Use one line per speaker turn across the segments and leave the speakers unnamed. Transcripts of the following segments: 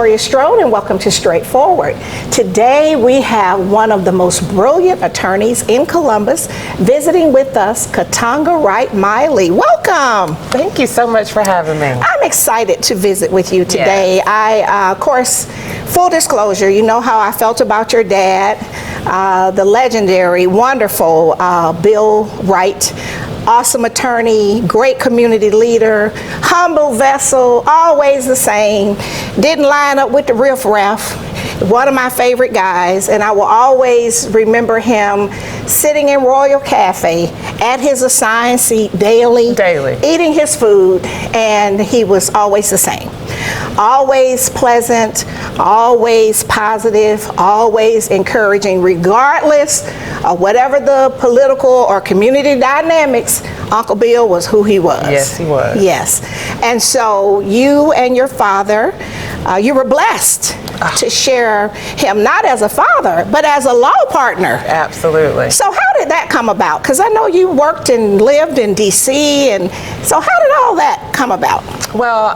Gloria Strode, and welcome to Straightforward. Today we have one of the most brilliant attorneys in Columbus visiting with us, Katonga Wright-Miley. Welcome.
Thank you so much for having me.
I'm excited to visit with you today.
Yes.
Of course, full disclosure, you know how I felt about your dad, the legendary, wonderful Bill Wright. Awesome attorney, great community leader, humble vessel, always the same, didn't line up with the riffraff, one of my favorite guys, and I will always remember him sitting in Royal Cafe at his assigned seat daily, eating his food, and he was always the same. Always pleasant, always positive, always encouraging, regardless of whatever the political or community dynamics. Uncle Bill was who he was.
Yes, he was.
Yes. And so you and your father, you were blessed to share him not as a father, but as a law partner.
Absolutely.
So how did that come about? Because I know you worked and lived in D.C., and so how did all that come about?
Well,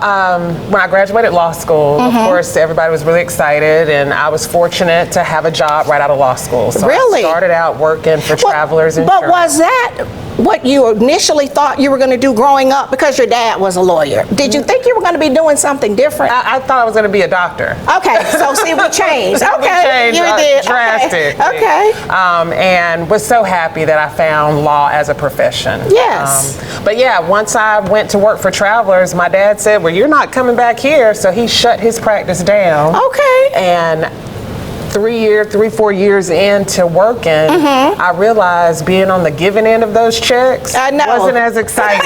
when I graduated law school, of course, everybody was really excited, and I was fortunate to have a job right out of law school. So
Really?
I started out working for Travelers Insurance.
But was that what you initially thought you were going to do growing up, because your dad was a lawyer? Did you think you were going to be doing something different?
I thought I was going to be a doctor.
Okay, so see, we changed. Okay,
We changed
you did.
drastically.
Okay.
And was so happy that I found law as a profession.
Yes.
But yeah, once I went to work for Travelers, my dad said, well, you're not coming back here, so he shut his practice down.
Okay.
And 4 years into working, I realized being on the giving end of those checks wasn't as exciting.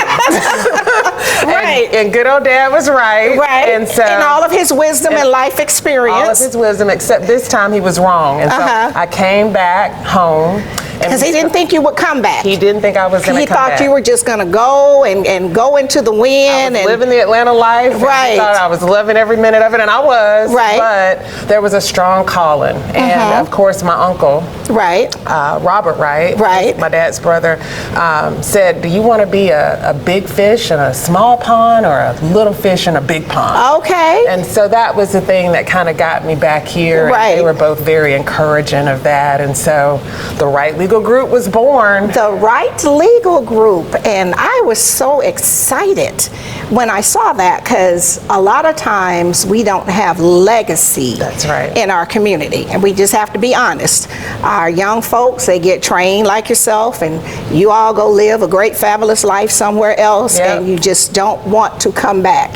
Right.
And good old dad was right.
Right.
And so,
and all of his wisdom and life experience.
all of his wisdom, except this time he was wrong. And so I came back home.
Because he didn't think you would come back.
He didn't think I was going to come back.
He thought you were just going to go and go into the wind.
I was living the Atlanta life.
Right.
He thought I was loving every minute of it, and I was.
Right.
But there was a strong calling. And of course, my uncle,
Right.
Robert Wright,
Right.
my dad's brother, said, do you want to be a big fish in a small pond or a little fish in a big pond?
Okay.
And so that was the thing that kind of got me back here.
Right.
And they were both very encouraging of that. And so the Wright Legal Group was born.
The Wright Legal Group, and I was so excited when I saw that, because a lot of times we don't have legacy.
That's right.
In our community, and we just have to be honest. Our young folks, they get trained like yourself, and you all go live a great, fabulous life somewhere else,
Yep.
and you just don't want to come back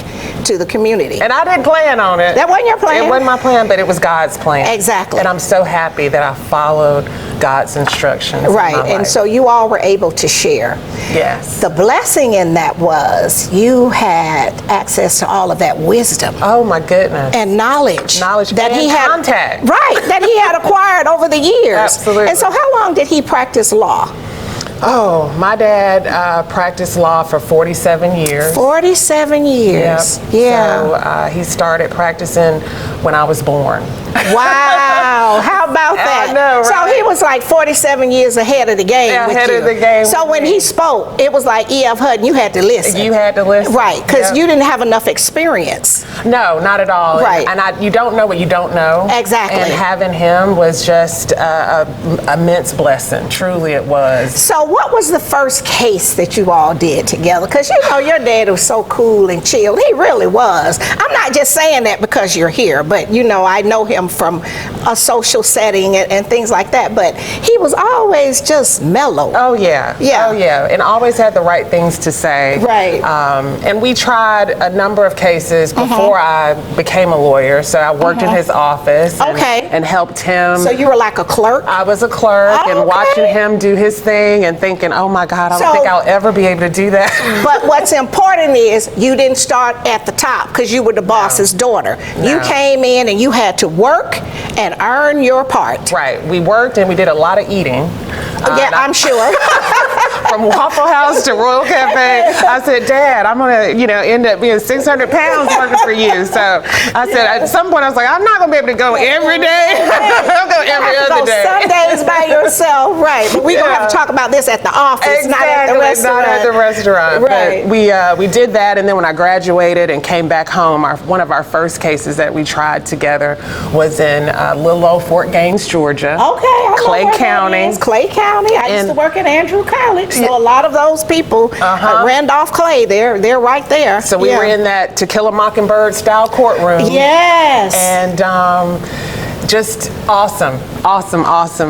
to the community.
And I didn't plan on it.
That wasn't your plan?
It wasn't my plan, but it was God's plan.
Exactly.
And I'm so happy that I followed God's instructions.
Right, and so you all were able to share.
Yes.
The blessing in that was you had access to all of that wisdom
Oh my goodness.
and knowledge that
and
he had
contact.
right, that he had acquired over the years.
Absolutely.
And so how long did he practice law?
Oh, my dad practiced law for 47 years.
47 years.
Yep.
Yeah.
So he started practicing when I was born.
Wow. How about that?
I know, right?
So he was like 47 years ahead of the game.
Yeah,
with
ahead
you.
of the game
So
with
when
me.
he spoke, it was like E.F. Hutton, you had to listen.
You had to listen.
Right, because
Yep.
you didn't have enough experience.
No, not at all.
Right.
And you don't know what you don't know.
Exactly.
And having him was just an immense blessing. Truly it was.
So what was the first case that you all did together? Because you know your dad was so cool and chilled. He really was. I'm not just saying that because you're here, but you know I know him from a social setting and things like that. But he was always just mellow.
Oh yeah.
Yeah.
Oh yeah. And always had the right things to say.
Right.
And we tried a number of cases before I became a lawyer. So I worked in his office and helped him.
So you were like a clerk?
I was a clerk
Okay.
and watching him do his thing and thinking, oh my God, I don't think I'll ever be able to do that.
But what's important is you didn't start at the top because you were the boss's daughter. You came in and you had to work and earn your part.
Right. We worked and we did a lot of eating.
Yeah, I'm sure.
from Waffle House to Royal Cafe. I said, Dad, I'm gonna, end up being 600 pounds working for you. So I said, at some point, I was like, I'm not gonna be able to go every day. I'll go every other day.
Some days by yourself, right? But we're gonna have to talk about this at the office,
exactly,
not at the restaurant.
Not at the restaurant.
Right.
But we did that, and then when I graduated and came back home, one of our first cases that we tried together was in little old Fort Gaines, Georgia.
Okay,
Clay County.
Clay County. I used to work at Andrew College, so a lot of those people, Randolph Clay, they're right there.
So we were in that To Kill a Mockingbird style courtroom.
Yes.
And just awesome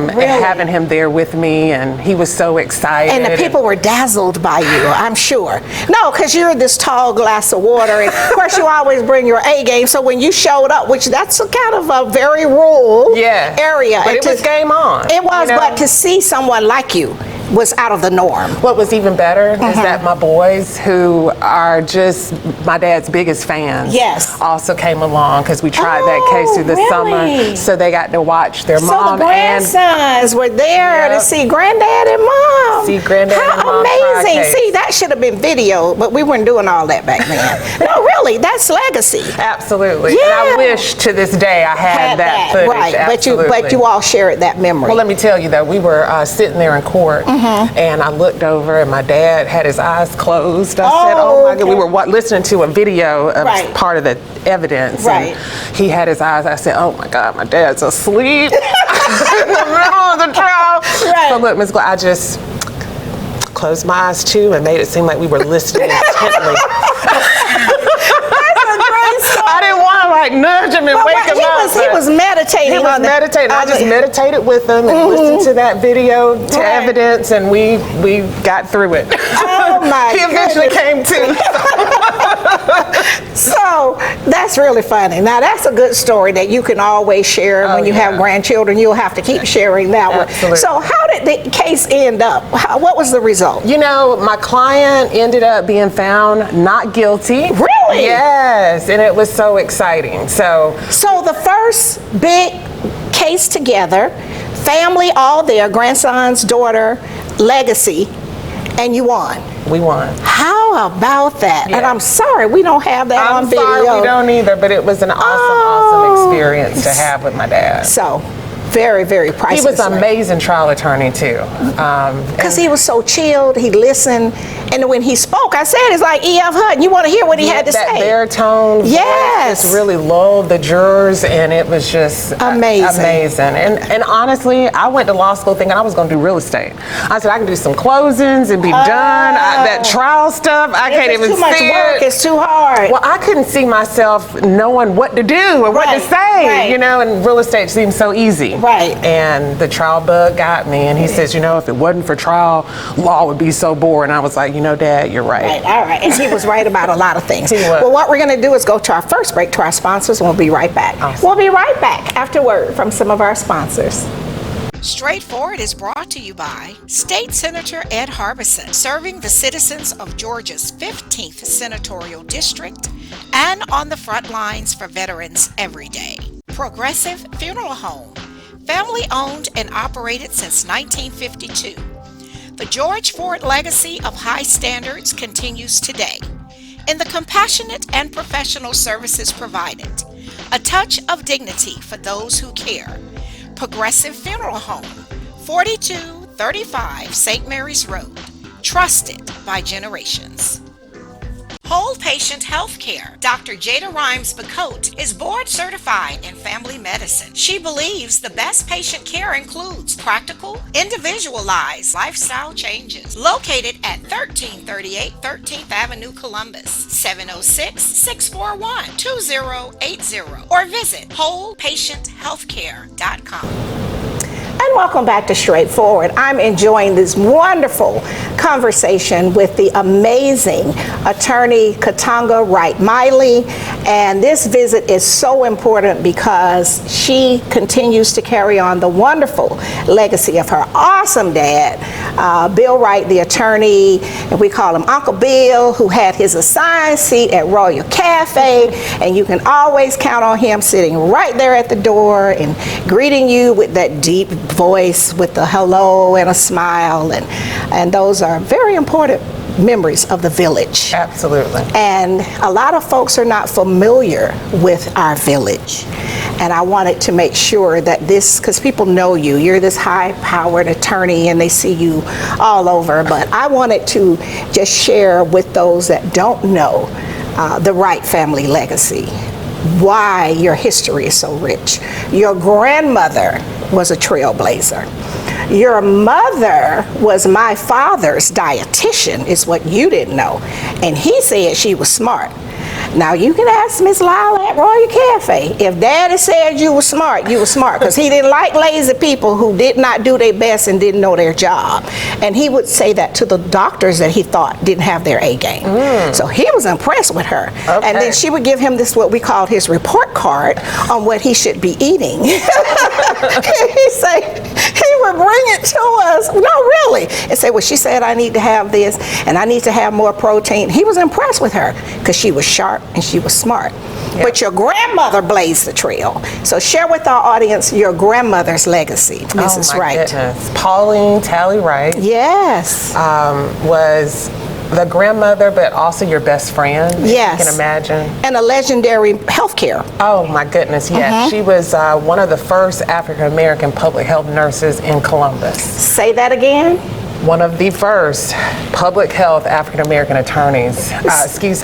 really?
having him there with me, and he was so excited.
And the people were dazzled by you, I'm sure. No, because you're this tall glass of water, and of course you always bring your A game, so when you showed up, which that's a kind of a very rural area.
But it was game on.
It was, but to see someone like you was out of the norm.
What was even better is that my boys, who are just my dad's biggest fans, also came along, because we tried that case through the summer, so they got to watch their mom.
So the grandsons were there to see granddad and mom.
See granddad and mom.
How amazing. See, that should have been video, but we weren't doing all that back then. No, really, that's legacy.
Absolutely. Yeah. And I wish to this day I had that footage.
Right, but you all shared that memory.
Well, let me tell you though, we were sitting there in court, and I looked over, and my dad had his eyes closed. I said, oh my God, we were listening to a video of part of the evidence, and he had his eyes. I said, oh my God, my dad's asleep in the middle of the trial. So look, Ms. Glenn, I just closed my eyes too and made it seem like we were listening intently. I didn't want to nudge him and wake him up.
He was meditating.
He was meditating. I just meditated with him and listened to that video, to evidence, and we got through it.
Oh my
He eventually came to.
So that's really funny. Now that's a good story that you can always share when you have grandchildren. You'll have to keep sharing that one. So how did the case end up? What was the result?
My client ended up being found not guilty.
Really?
Yes, and it was so exciting. So
the first big case together, family all there, grandsons, daughter, legacy, and you won.
We won.
How about that? Yeah. And I'm sorry we don't have that on video.
I'm sorry we don't either, but it was an awesome experience to have with my dad.
So, very, very priceless.
He was an amazing trial attorney too.
Because he was so chilled, he listened, and when he spoke, I said, it's like E.F. Hutton. You want to hear what he had to say.
That baritone voice just really lulled the jurors, and it was just amazing. And honestly, I went to law school thinking I was going to do real estate. I said I can do some closings and be done. That trial stuff, I can't even see it.
It's too much work. It's too hard.
Well, I couldn't see myself knowing what to do or what to say, and real estate seems so easy.
Right.
And the trial bug got me, and he says, if it wasn't for trial, law would be so boring. I was like, Dad, you're right.
All right. And he was right about a lot of things.
He was.
Well, what we're going to do is go to our first break to our sponsors, and we'll be right back.
Awesome.
We'll be right back after word from some of our sponsors.
Straightforward is brought to you by State Senator Ed Harbison, serving the citizens of Georgia's 15th Senatorial District and on the front lines for veterans every day. Progressive Funeral Home, family owned and operated since 1952. The George Ford legacy of high standards continues today in the compassionate and professional services provided. A touch of dignity for those who care. Progressive Funeral Home, 4235 St. Mary's Road, trusted by generations. Whole Patient Healthcare. Dr. Jada Rimes-Bacote is board certified in family medicine. She believes the best patient care includes practical, individualized lifestyle changes. Located at 1338 13th Avenue, Columbus, 706-641-2080, or visit wholepatienthealthcare.com.
And welcome back to Straightforward. I'm enjoying this wonderful conversation with the amazing attorney Katonga Wright-Miley. And this visit is so important because she continues to carry on the wonderful legacy of her awesome dad, Bill Wright, the attorney, and we call him Uncle Bill, who had his assigned seat at Royal Cafe. And you can always count on him sitting right there at the door and greeting you with that deep voice with the hello and a smile, and those are very important memories of the village.
Absolutely.
And a lot of folks are not familiar with our village. And I wanted to make sure that this, because people know you're this high-powered attorney and they see you all over, but I wanted to just share with those that don't know the Wright family legacy, why your history is so rich. Your grandmother was a trailblazer. Your mother was my father's dietitian, is what you didn't know. And he said she was smart. Now, you can ask Miss Lila at Royal Cafe. If Daddy said you were smart, because he didn't like lazy people who did not do their best and didn't know their job. And he would say that to the doctors that he thought didn't have their A game. So he was impressed with her.
Okay.
And then she would give him this, what we called his report card on what he should be eating. He would bring it to us. No, really. And say, well, she said I need to have this and I need to have more protein. He was impressed with her because she was sharp and she was smart. Yep. But your grandmother blazed the trail. So share with our audience your grandmother's legacy, Mrs. Wright.
Goodness. Pauline Tally Wright.
Yes.
Was the grandmother, but also your best friend.
Yes.
You can imagine.
And a legendary healthcare.
Oh my goodness, yes. She was one of the first African American public health nurses in Columbus.
Say that again.
One of the first public health African American attorneys, nurses.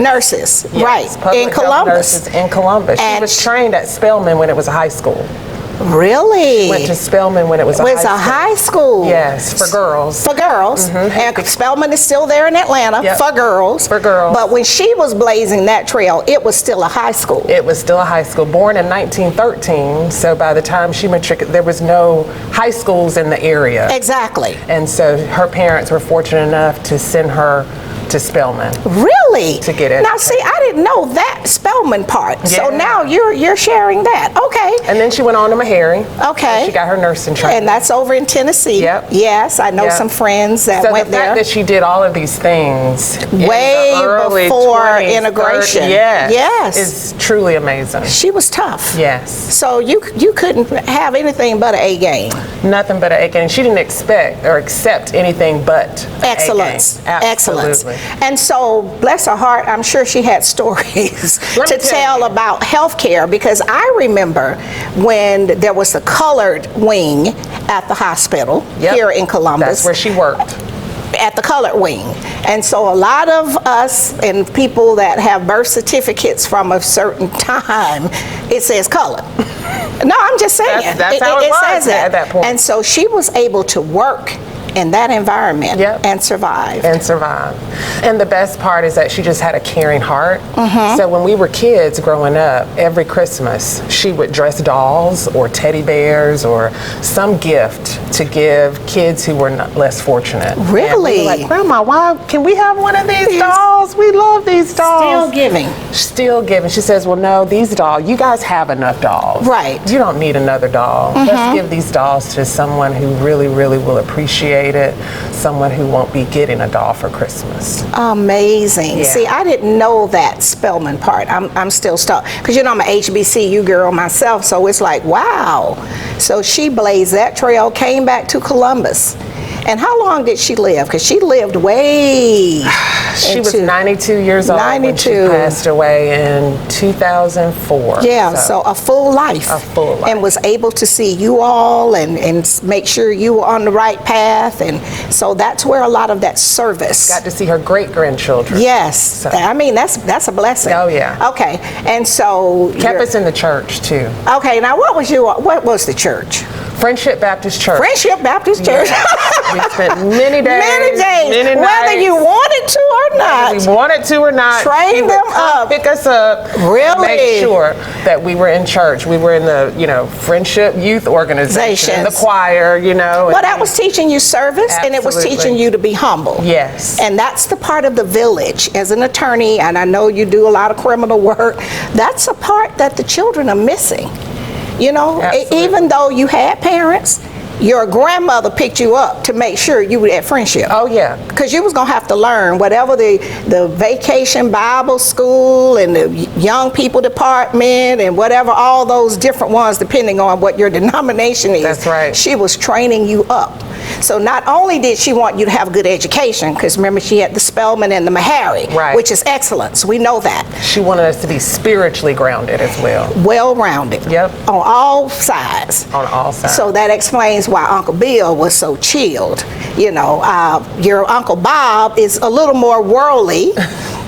Nurses,
yes,
right, in Columbus.
Nurses in Columbus.
And
she was trained at Spelman when it was a high school.
Really?
Went to Spelman when it was a
high school.
Yes, for girls.
For girls. And Spelman is still there in Atlanta, for girls.
For girls.
But when she was blazing that trail, it was still a high school.
It was still a high school. Born in 1913, so by the time she matriculated, there was no high schools in the area.
Exactly.
And so her parents were fortunate enough to send her to Spelman.
Really?
To get it.
Now, see, I didn't know that Spelman part.
Yeah.
So now you're sharing that. Okay.
And then she went on to Meharry.
Okay.
She got her nursing training.
And that's over in Tennessee.
Yep.
Yes, I know some friends that went there.
So the fact that she did all of these things
way
in the early
before
20s,
integration.
30s, yes. Is truly amazing.
She was tough.
Yes.
So you couldn't have anything but an A game.
Nothing but an A game. She didn't expect or accept anything but
excellence.
A game.
Excellence. And so, bless her heart, I'm sure she had stories to tell about healthcare, because I remember when there was a colored wing at the hospital here in Columbus.
That's where she worked.
At the colored wing. And so a lot of us and people that have birth certificates from a certain time, it says colored. No, I'm just saying.
That's how it was
says
at that point.
And so she was able to work in that environment and survive.
And the best part is that she just had a caring heart. So when we were kids growing up, every Christmas she would dress dolls or teddy bears or some gift to give kids who were less fortunate.
Really?
And we were like, Grandma, why can we have one of these dolls? We love these dolls. Still giving. She says, well, no, these dolls, you guys have enough dolls.
Right.
You don't need another doll. Let's give these dolls to someone who really, really will appreciate it, someone who won't be getting a doll for Christmas.
Amazing. See, I didn't know that Spelman part. I'm still stuck. Because, you know, I'm an HBCU girl myself, so it's like, wow. So she blazed that trail, came back to Columbus. And how long did she live? Because she lived way.
She was 92 years old when she passed away in 2004.
Yeah, so a full life.
A full life.
And was able to see you all and make sure you were on the right path. And so that's where a lot of that service.
Got to see her great-grandchildren.
Yes.
So.
I mean, that's a blessing.
Oh, yeah.
Okay. And so.
Kept us in the church, too.
Okay. Now, what was the church?
Friendship Baptist Church.
Friendship Baptist Church.
Yes. We spent many days.
Many
nights.
Whether you wanted to or not.
Whether we wanted to or not.
Train them up.
Pick us up.
Really?
Make sure that we were in church. We were in the, Friendship Youth Organization. In the choir,
Well, that was teaching you service.
Absolutely.
And it was teaching you to be humble.
Yes.
And that's the part of the village. As an attorney, and I know you do a lot of criminal work, that's a part that the children are missing.
Absolutely.
Even though you had parents, your grandmother picked you up to make sure you were at Friendship.
Oh, yeah.
Because you was going to have to learn whatever the vacation Bible school and the young people department and whatever, all those different ones depending on what your denomination is.
That's right.
She was training you up. So not only did she want you to have good education, because remember she had the Spelman and the Meharry,
right,
which is excellence. We know that.
She wanted us to be spiritually grounded as well.
Well-rounded.
Yep.
On all sides.
On all sides.
So that explains why Uncle Bill was so chilled. You know, your Uncle Bob is a little more worldly.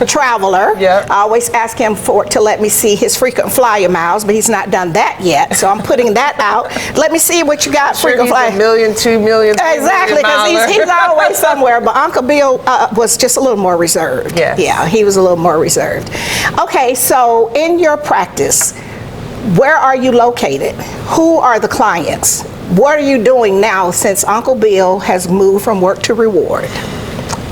Traveler.
Yep.
I always ask him to let me see his frequent flyer miles, but he's not done that yet. So I'm putting that out. Let me see what you got.
Sure,
frequent flyer.
$1 million, $2 million.
Exactly, because he's always somewhere. But Uncle Bill was just a little more reserved.
Yes.
Yeah, he was a little more reserved. Okay, so in your practice, where are you located? Who are the clients? What are you doing now since Uncle Bill has moved from work to reward?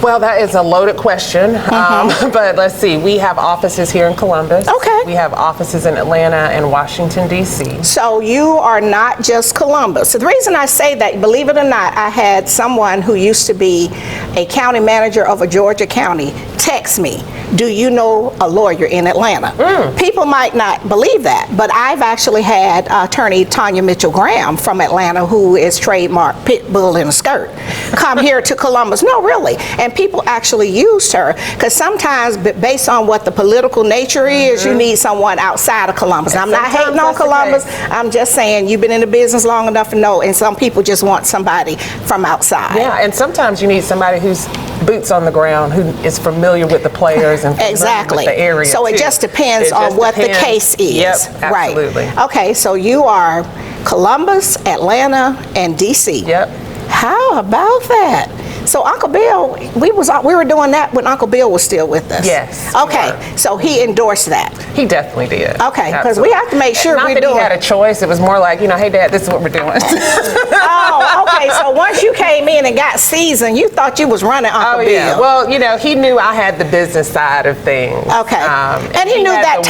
Well, that is a loaded question, but let's see. We have offices here in Columbus.
Okay.
We have offices in Atlanta and Washington, D.C.
So you are not just Columbus. So the reason I say that, believe it or not, I had someone who used to be a county manager of a Georgia county text me, do you know a lawyer in Atlanta? People might not believe that, but I've actually had attorney Tanya Mitchell-Graham from Atlanta, who is trademark pit bull in a skirt, come here to Columbus. No, really. And people actually used her, because sometimes based on what the political nature is, you need someone outside of Columbus. I'm not hating on Columbus. I'm just saying you've been in the business long enough to know, and some people just want somebody from outside.
Yeah, and sometimes you need somebody who's boots on the ground, who is familiar with the players and
exactly
with the area.
So it just depends on what the case is.
Yep, absolutely.
Right. Okay, so you are Columbus, Atlanta, and DC.
Yep.
How about that? So Uncle Bill, we were doing that when Uncle Bill was still with us.
Yes.
Okay, so he endorsed that.
He definitely did.
Okay, because we have to make sure
we're doing. Not that he had a choice. It was more like, you know, hey Dad, this is what we're doing.
Oh, okay. So once you came in and got seasoned, you thought you was running Uncle Bill.
Yeah. Well, you know, he knew I had the business side of things.
Okay. And he knew that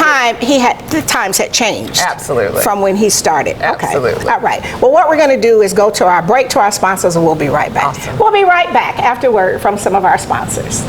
the times had changed.
Absolutely.
From when he started.
Absolutely.
Okay. All right. Well, what we're going to do is go to our break to our sponsors, and we'll be right back.
Awesome.
We'll be right back after word from some of our sponsors.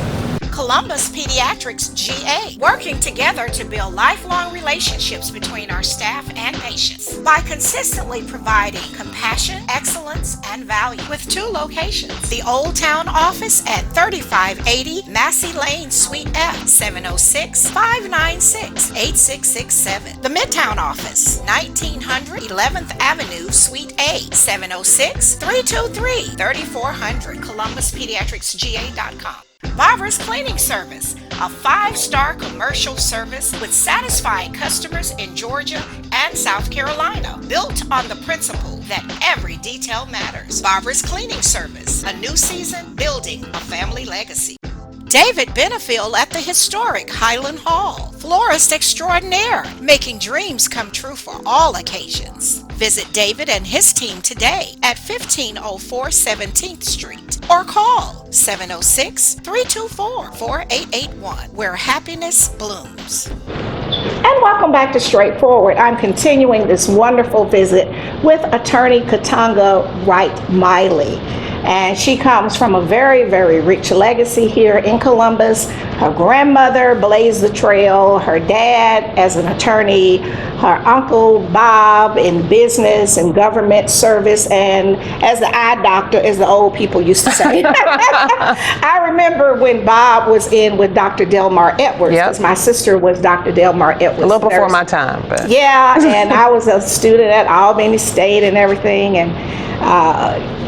Columbus Pediatrics GA, working together to build lifelong relationships between our staff and patients by consistently providing compassion, excellence, and value with 2 locations. The Old Town office at 3580 Massey Lane, Suite F, 706-596-8667. The Midtown office, 1900 11th Avenue, Suite A, 706-323-3400, ColumbusPediatricsGA.com. Barbara's Cleaning Service, a 5-star commercial service with satisfied customers in Georgia and South Carolina, built on the principle that every detail matters. Barbara's Cleaning Service, a new season building a family legacy. David Benefiel at the historic Highland Hall, florist extraordinaire, making dreams come true for all occasions. Visit David and his team today at 1504 17th Street or call 706-324-4881, where happiness blooms.
And welcome back to Straightforward. I'm continuing this wonderful visit with attorney Katonga Wright-Miley. And she comes from a very, very rich legacy here in Columbus. Her grandmother blazed the trail, her dad as an attorney, her uncle Bob in business and government service, and as the eye doctor, as the old people used to say. I remember when Bob was in with Dr. Delmar Edwards, because my sister was Dr. Delmar Edwards.
A little before my time. But.
Yeah, and I was a student at Albany State and everything, and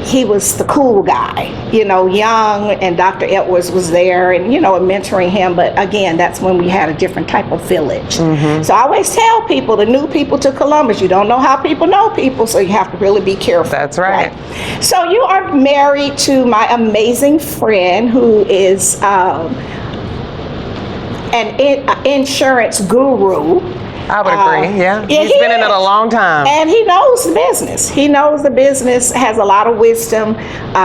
he was the cool guy, you know, young, and Dr. Edwards was there and, you know, mentoring him. But again, that's when we had a different type of village. So I always tell people, the new people to Columbus, you don't know how people know people, so you have to really be careful.
That's right.
So you are married to my amazing friend who is an insurance guru.
I would agree, yeah. He's been in it a long time.
And he knows the business. He knows the business, has a lot of wisdom.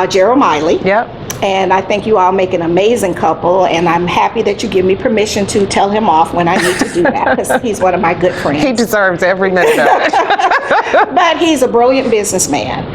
Gerald Miley.
Yep.
And I think you all make an amazing couple, and I'm happy that you give me permission to tell him off when I need to do that, because he's one of my good friends.
He deserves every minute of it.
But he's a brilliant businessman.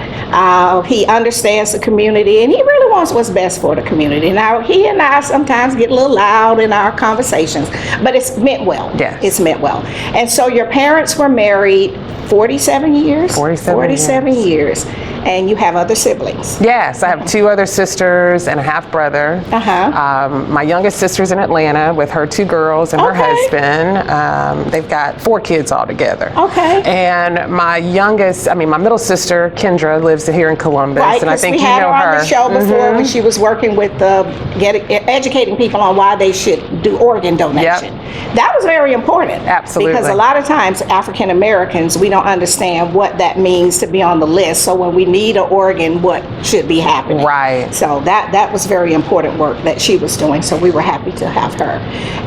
He understands the community, and he really wants what's best for the community. Now, he and I sometimes get a little loud in our conversations, but it's meant well.
Yes.
It's meant well. And so your parents were married 47 years? 47 years. And you have other siblings?
Yes, I have 2 other sisters and a half brother. My youngest sister's in Atlanta with her 2 girls and her husband. They've got 4 kids altogether.
Okay.
And my middle sister, Kendra, lives here in Columbus.
Right,
and I think
we
you
had
know
her on the show before when she was working with educating people on why they should do organ donation. That was very important.
Absolutely.
Because a lot of times African Americans, we don't understand what that means to be on the list. So when we need an organ, what should be happening?
Right.
So that was very important work that she was doing. So we were happy to have her.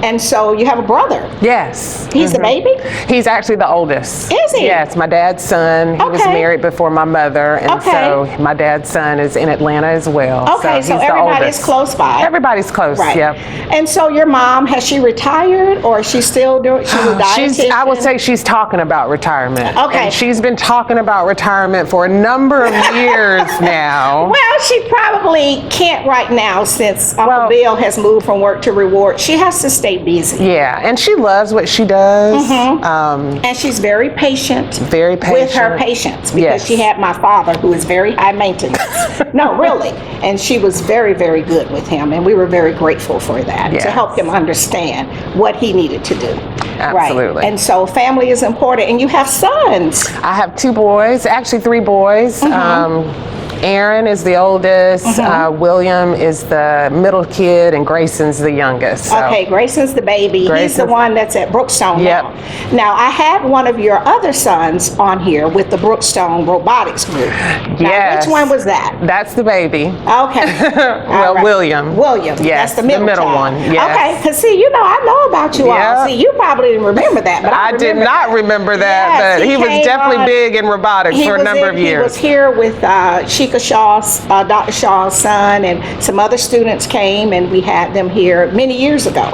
And so you have a brother.
Yes.
He's the baby?
He's actually the oldest.
Is he?
Yes, my dad's son. He was married before my mother, and so my dad's son is in Atlanta as well.
Okay, so
he's the
everybody's
oldest.
close by.
Everybody's close.
Right.
Yep.
And so your mom, has she retired, or is she still doing? She's a dietitian?
I would say she's talking about retirement.
Okay.
And she's been talking about retirement for a number of years now.
Well, she probably can't right now since Uncle Bill has moved from work to reward. She has to stay busy.
Yeah, and she loves what she does.
And she's very patient.
Very patient.
With her patients, because she had my father, who is very high maintenance. No, really. And she was very, very good with him, and we were very grateful for that, to help him understand what he needed to do.
Absolutely.
Right. And so family is important. And you have sons.
I have 2 boys, actually 3 boys. Aaron is the oldest, William is the middle kid, and Grayson's the youngest. So.
Okay, Grayson's the baby. He's the one that's at Brookstone now. Now, I had one of your other sons on here with the Brookstone Robotics Group. Now, which one was that?
That's the baby.
Okay.
Well, William.
William.
Yes,
that's the middle
child.
One.
Yes.
Okay, because see, I know about you all. See, you probably didn't remember that, but I
did not remember that,
yes,
but he was definitely big in robotics for a number of years.
He was here with Dr. Shaw's son, and some other students came, and we had them here many years ago.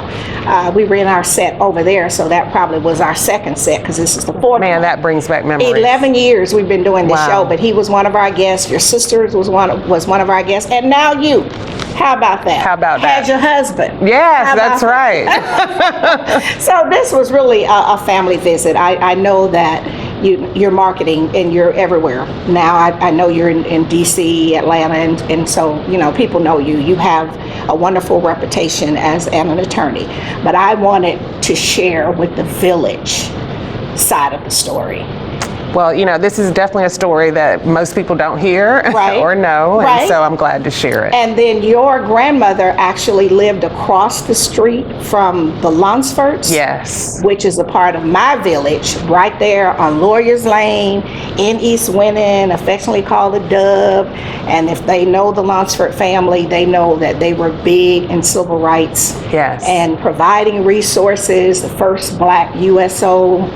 We were in our set over there, so that probably was our second set, because this is the 4th.
Man, that brings back memories.
11 years we've been doing this show, but he was one of our guests. Your sisters was one of our guests, and now you. How about that?
How about that?
Had your husband.
Yes, that's right.
So this was really a family visit. I know that you're marketing and you're everywhere. Now I know you're in DC, Atlanta, and so people know you. You have a wonderful reputation as an attorney. But I wanted to share with the village side of the story.
Well, this is definitely a story that most people don't hear or know, and so I'm glad to share it.
And then your grandmother actually lived across the street from the Lunsfords.
Yes.
Which is a part of my village, right there on Lawyers Lane in East Winning, affectionately called the Dub. And if they know the Lunsford family, they know that they were big in civil rights.
Yes.
And providing resources, the first Black USO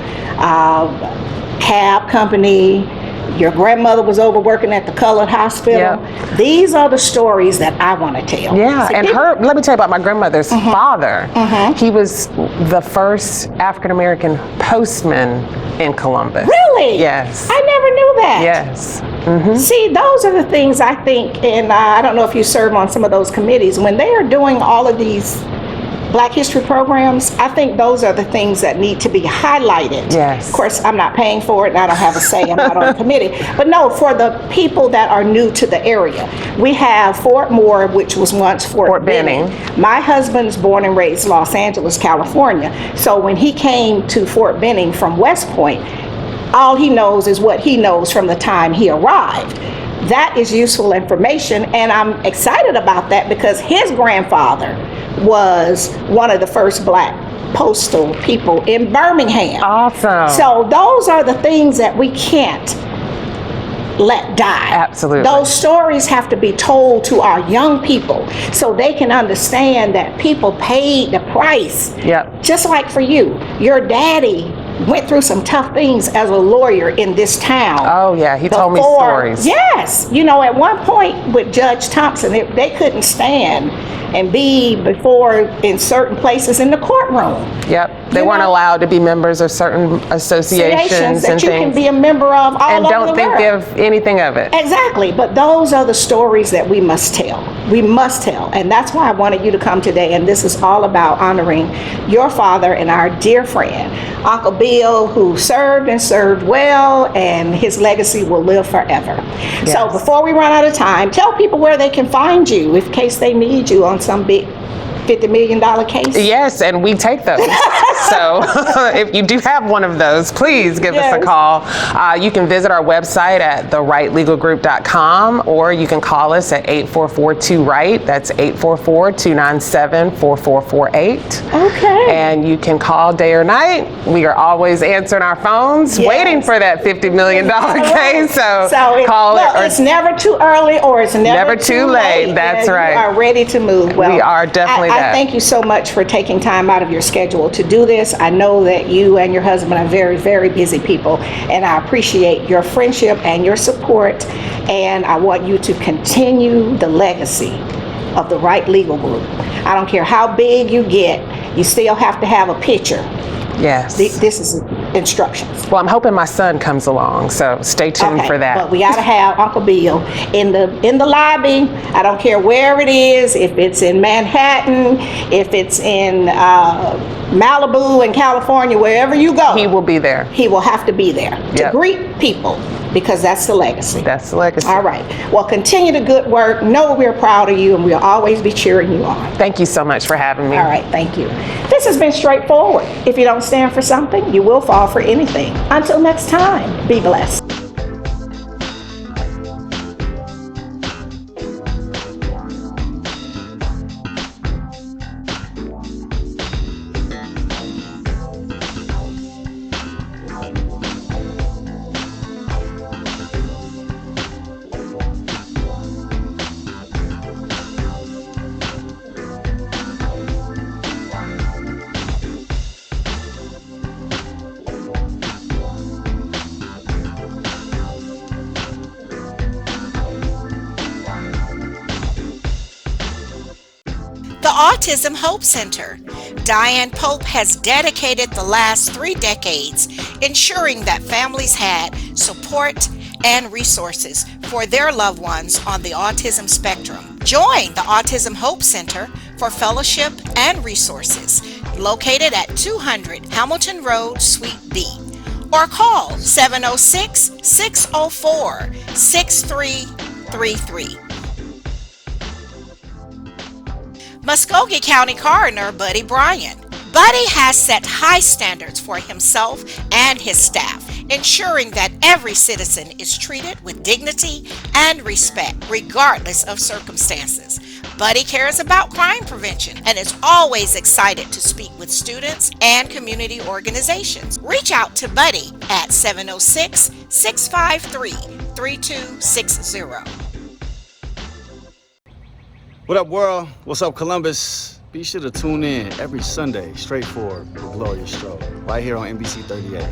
cab company. Your grandmother was over working at the Colored Hospital. These are the stories that I want to tell.
Yeah, and let me tell you about my grandmother's father. He was the first African-American postman in Columbus.
Really?
Yes.
I never knew that.
Yes.
See, those are the things I think, and I don't know if you serve on some of those committees, when they are doing all of these Black History programs, I think those are the things that need to be highlighted.
Yes.
Of course, I'm not paying for it and I don't have a say. I'm not on the committee. But no, for the people that are new to the area, we have Fort Moore, which was once Fort Benning. My husband's born and raised Los Angeles, California. So when he came to Fort Benning from West Point, all he knows is what he knows from the time he arrived. That is useful information, and I'm excited about that because his grandfather was one of the first Black postal people in Birmingham.
Awesome.
So those are the things that we can't let die.
Absolutely.
Those stories have to be told to our young people so they can understand that people paid the price. Just like for you, your daddy went through some tough things as a lawyer in this town.
Oh yeah, he told me stories.
Yes, at one point with Judge Thompson, they couldn't stand and be before in certain places in the courtroom.
They weren't allowed to be members of certain associations
that
and
you
things.
can be a member of all
and
over
don't
the
think
world.
of anything of it.
Exactly, but those are the stories that we must tell. We must tell, and that's why I wanted you to come today, and this is all about honoring your father and our dear friend, Uncle Bill, who served and served well, and his legacy will live forever.
Yes.
So before we run out of time, tell people where they can find you in case they need you on some big $50 million case.
Yes, and we take those. So if you do have one of those, please give us a call. You can visit our website at thewrightlegalgroup.com, or you can call us at 844-2-WRIGHT. That's 844-297-4448. Okay. And you can call day or night. We are always answering our phones, waiting for that $50 million case. So call it.
It's never too early or it's never too late.
That's right.
You are ready to move. Well,
we are definitely
I thank you so much for taking time out of your schedule to do this. I know that you and your husband are very, very busy people, and I appreciate your friendship and your support, and I want you to continue the legacy of the Wright Legal Group. I don't care how big you get, you still have to have a picture.
Yes.
This is instructions.
Well, I'm hoping my son comes along, so stay tuned for that.
But we got to have Uncle Bill in the lobby. I don't care where it is, if it's in Manhattan, if it's in Malibu in California, wherever you go.
He will be there.
He will have to be there to greet people, because that's the legacy.
That's the legacy.
All right. Well, continue the good work. Know we're proud of you, and we'll always be cheering you on.
Thank you so much for having me.
All right. Thank you. This has been Straightforward. If you don't stand for something, you will fall for anything. Until next time, be blessed.
The Autism Hope Center. Diane Pope has dedicated the last 3 decades ensuring that families had support and resources for their loved ones on the autism spectrum. Join the Autism Hope Center for fellowship and resources, located at 200 Hamilton Road, Suite B, or call 706-604-6333. Muskogee County Coroner Buddy Bryan. Buddy has set high standards for himself and his staff, ensuring that every citizen is treated with dignity and respect, regardless of circumstances. Buddy cares about crime prevention and is always excited to speak with students and community organizations. Reach out to Buddy at 706-653-3260.
What up, world? What's up, Columbus? Be sure to tune in every Sunday, Straightforward with Gloria Strode, right here on NBC 38.